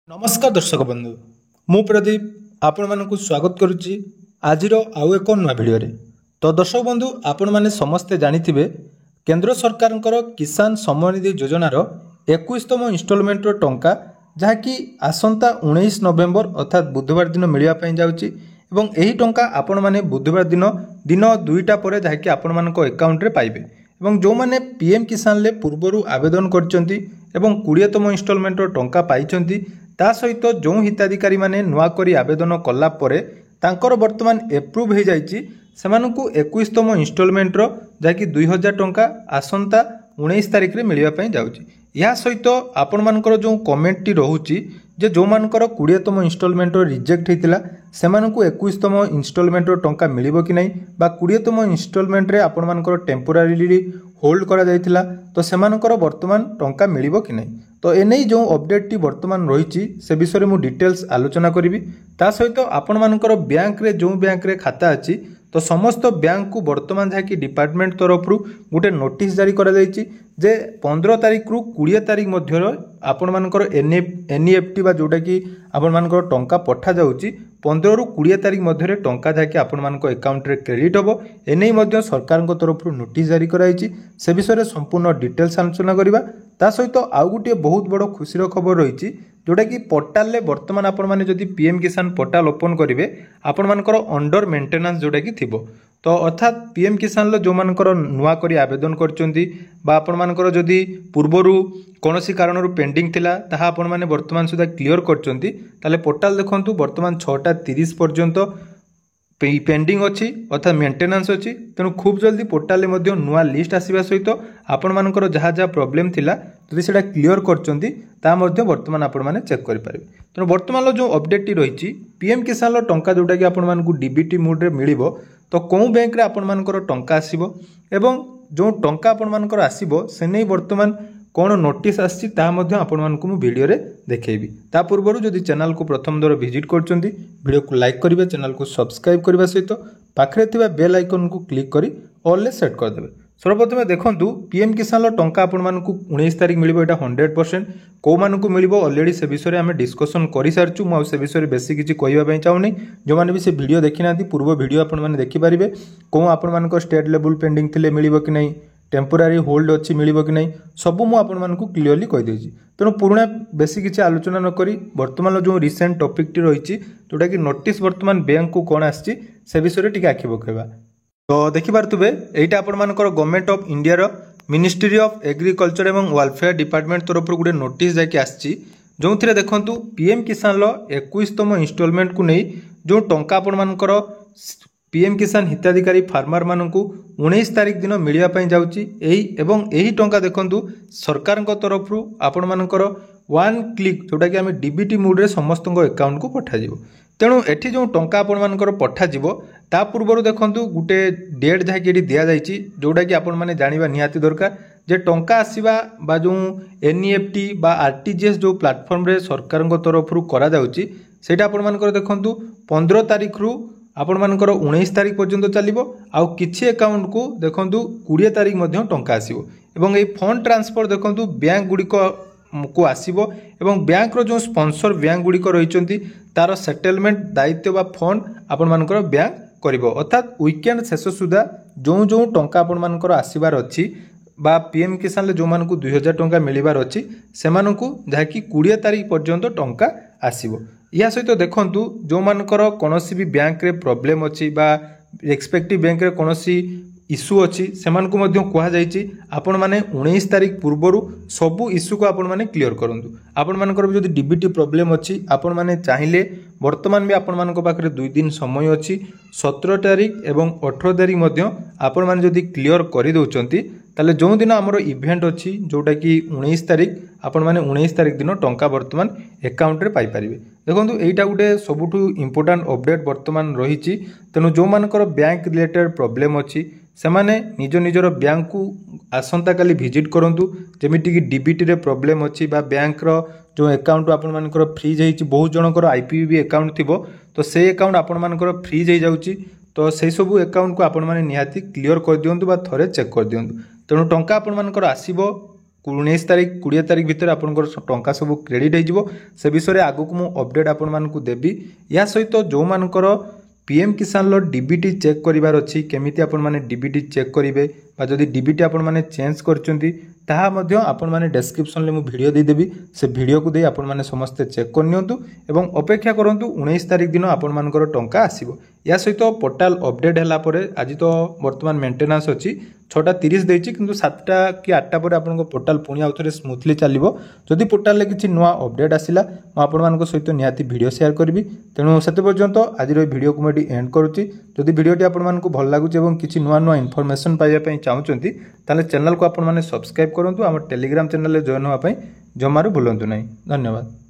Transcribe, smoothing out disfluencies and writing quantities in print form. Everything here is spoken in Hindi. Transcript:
नमस्कार दर्शक बंधु मु प्रदीप आपण मानकु स्वागत करुच्ची आज आउ एक नुआ भिडियो रे। तो दर्शक बंधु आपण माने समस्ते जानिथिबे केंद्र सरकार किसान सम्मान निधि योजनार 21तम इन्स्टॉलमेंट टंका जहाँकि आसंता 19 नवेम्बर अर्थात बुधवार दिन मिलवाई जाऊँगी एवं यही टंका आपण माने बुधवार दिन दिन 2टा पर जहाँकि आपण मानक अकाउंट रे पाइबे एवं जो माने पीएम किसान ले पूर्वरु आवेदन करचंती एवं 20तम इन्स्टॉलमेंट टंका पाइचंती ता सहित जो हिताधिकारी माने नुआ करी आवेदन कला परे तांकर वर्तमान एप्रूव हो जाइए सेमानकु 21तम इन्स्टॉलमेंट जहाँकि 2000 टंका आसंता 19 तारिख रे मिलवाई जाऊँगी। या सहित आपण मानकर जो कमेंट टी रहुची जे जो मानकर 20तम इन्स्टॉलमेंट रिजेक्ट होता सेमानकु 21तम इन्स्टॉलमेंट टंका मिलिबो कि नहीं बा 20तम इन्स्टॉलमेंट रे आपण मानकर टेम्पोरारीली होल्ड करा जायतिला तो सेमानकर वर्तमान टंका मिलिबो कि नहीं। तो एने जो अपडेट टी वर्तमान रही से विषय में डिटेल्स आलोचना करी ता सहित आपण मानकर बैंक रे जो बैंक रे खाता अच्छी तो समस्त बैंक को वर्तमान जहाँकि डिपार्टमेंट तरफ गोटे नोटिस जारी करा जायछि जे 15 तारिख रु 20 तारिख मध्य आपण मानकर एनईएफटी बा जोटा कि आपण मानकर टंका पठा जाउछि 15 रु 20 तारिख मध्य टंका जहाँकि आपण मानक अकाउंट रे क्रेडिट होबो एने मध्य सरकार तरफ नोटिस जारी कराइछि से विषय संपूर्ण डिटेल्स आलोचना करिबा। ता सहित आउ गोटे बहुत बड़ खुशीर खबर रही जोटा कि पोर्टाल ले वर्तमान आपण माने जदि पीएम किसान पोर्टाल ओपन करेंगे आपण मानकर अंडर मेंटेनेंस जोटा कि थिबो तो अर्थात पीएम किसान लो जो मानकर नुआ करी आवेदन करचंती बा आपण मानकर जदि पूर्वरु कोनोसी कारणरु पेंडिंग थिला ताहा आपण माने वर्तमान सुधा क्लियर करचंती ताले पोर्टाल देखंतु वर्तमान 6:30 पर्यंत पेंडिंग अच्छी अर्थात मेंटेनेंस अच्छी तेणु खूब जल्दी पोर्टाल में नुआ लिस्ट आसवा सहित आपण मानकर जहाँ जहाँ प्रोब्लेम थिला जदि सेटा क्लियर करचंती ता मध्य वर्तमान आपण माने चेक करि पारिबे। तेणु वर्तमान जो अपडेट टी रही पीएम किसान टंका जोटा कि आपण मानकु डीबीटी मोड रे मिलिबो तो कौन बैंक रे आपण मानकर टंका आसीबो एवं जो टंका आपण मानकर आसीबो से नै वर्तमान कौन नोटिस आसी आपण मानकु मु वीडियो रे देखैबी। ता पूर्वरु जदि चैनल को प्रथम दर विजिट करचंती वीडियो को लाइक करिवे चैनल को सब्सक्राइब करबा सहित पाखरे थिबा बेल आइकन को क्लिक करी ऑल ले सेट कर देबे। सर्वप्रथम देखंतु पीएम किसान टंका आपण मानकु 19 तारिख मिलिबो एटा 100% को मानकु मिलिबो ऑलरेडी से विषय आमे डिस्कशन करि सारचु मु से विषय बेसी किछि कहबा पई चाहू नै जो माने भी से वीडियो देखि नाथि पूर्व वीडियो आपण माने देखि परिबे को आपण मानको स्टेट लेवल पेंडिंग थिले मिलिबो कि नहीं टेम्पोरारी होल्ड अच्छी मिलिबो कि नहीं सबू मु आपण मानकु क्लियरली कहि देछि। तेणु पुराना बेसी किछि आलोचना न करी वर्तमान जो रिसेंट टॉपिक टी रही जोटा कि नोटिस वर्तमान बैंक को कौन आछि से विषय टिके आखि पकेबा। तो देखि पारथुबे एटा आपण मानकर गवर्नमेंट ऑफ इंडिया रो मिनिस्ट्री ऑफ एग्रीकल्चर एवं वेलफेयर डिपार्टमेंट तरफ गुटे नोटिस जाके आछि जो थिरे देखंतु पीएम किसान लो 21तम इन्स्टॉलमेंट को नहीं जो टंका आपण मानकर पीएम किसान हिताधिकारी फार्मर मानकु 19 तारिख दिन मिलिया पई जाउची एही टंका देखंतु सरकार तरफ आपण मानकर 1 क्लिक जोटा कि आम डीबीटी मोड रे समस्त अकाउंट को पठा जिवो। तेणु एठी जो टंका आपण मानकर पठा जिवो ता पूर्वरु देखंतु गुटे डेट जहाँ कि दिया जाइछि जोटा कि आपण माने जानिबा निहाती दरकार जे टंका आसीबा बा जो एनईएफटी बा आरटीजीएस जो प्लेटफॉर्म रे सरकार तरफ करा जाउची सेटा आपण मानकर देखंतु 15 तारिख रु आपण मानकर 19 तारिख पर्यंत चलिबो आउ किछि अकाउंट को देखंतु 20 तारिख मध्य टंका आसीबो एवं ए फंड ट्रांसफर देखंतु बैंक गुडी को आसीबो एवं बैंक रो जो स्पॉन्सर बैंक गुडी को रहिचंती तार सेटलमेंट दायित्व बा फंड आपण मानकर बैंक करिवो अर्थात वीकेंड शेष सुधा जो जो टंका आपण मानकर आसीबार अछि बा पीएम किसान ले जो मानकु 2000 टंका मिलिबार अछि सेमानकु जहा कि 20 तारिख पर्यंत टंका आसीबो। या सहित देखंतु जो मानकर कोनोसी भी बैंक रे प्रॉब्लम अछि बा रेस्पेक्टिव बैंक रे कोनोसी इश्यू अछि सेमानकु मध्य कहा जाइछि आपण माने 19 तारिख पूर्वरु सबु इश्यू को आपण माने क्लियर करंतु। आपण मानकर जदि डीबीटी प्रॉब्लम अछि आपण माने चाहिले वर्तमान भी आपण मानक पाखरे 2 दिन समय अछि 17 तारिख एवं 18 तारिख मध्य आपण माने जदि क्लियर करि दोचंती ताले जो दिन हमरो इवेंट अछि जोटा कि 19 तारिख आपण माने 19 तारिख दिन टंका वर्तमान अकाउंट रे पाई परिबे। देखंतु एटा गुटे सबुठु इंपोर्टेंट अपडेट वर्तमान रहिछि तेनु जो मानकर बैंक रिलेटेड प्रॉब्लम अछि सेमाने निज निजर बैंक को आसंता काली विजिट करंतु जेमिति कि डीबीटी रे प्रॉब्लम अछि बा बैंक रो जो अकाउंट आपण मानकर फ्रीज हेछि बहुत जनकर आईपीबी अकाउंट थिबो तो से अकाउंट आपण मानकर फ्रीज हे जाउछि तो से सबु अकाउंट को आपण माने निहाती क्लियर कर दियंतु बा थरे चेक कर दियंतु। तेणु टंका आपण मानकर आसीबो 19 तारिख 20 तारिख भितर आपनकर टंका सब क्रेडिट हो से विषय आगु को अपडेट आपण मानकु देबी। या सहित जो मानकर पीएम किसान लो डीबीटी चेक करिवार अछि केमिति आपण माने डीबीटी चेक करिवे बा जदि डीबीटी आपण माने चेंज करचंती ताहा मध्य आपण माने डिस्क्रिप्शन ले मु वीडियो दे देबी से वीडियो को दे आपण माने समस्त चेक करनियंतु एवं अपेक्षा करंतु 19 तारिख दिन आपण मानकर टंका आसीबो। या सहित पोर्टाल अपडेट हला परे आज तो वर्तमान मेंटेनेंस अछि 6:30 देछि किंतु 7टा कि 8टा पर आपण को पोर्टाल पुणी आउथरे स्मूथली चलिबो। जदि पोर्टाल ले किछि नुवा अपडेट आसिला म आपण मानको सहित निहाती वीडियो शेयर करबी। तेणु सेते पर्यंत आज रो वीडियो को मेडी एंड करूची। जदि वीडियोटी आपण मानको भल लागुची एवं किछि नुवा नुवा इन्फॉर्मेशन पाइबा पई चाहुचंती ताले चैनल को आपण माने सब्सक्राइब करंतु। हमर टेलीग्राम चैनल ले जॉइन होआ पई जमारू भूलंतु नहीं। धन्यवाद।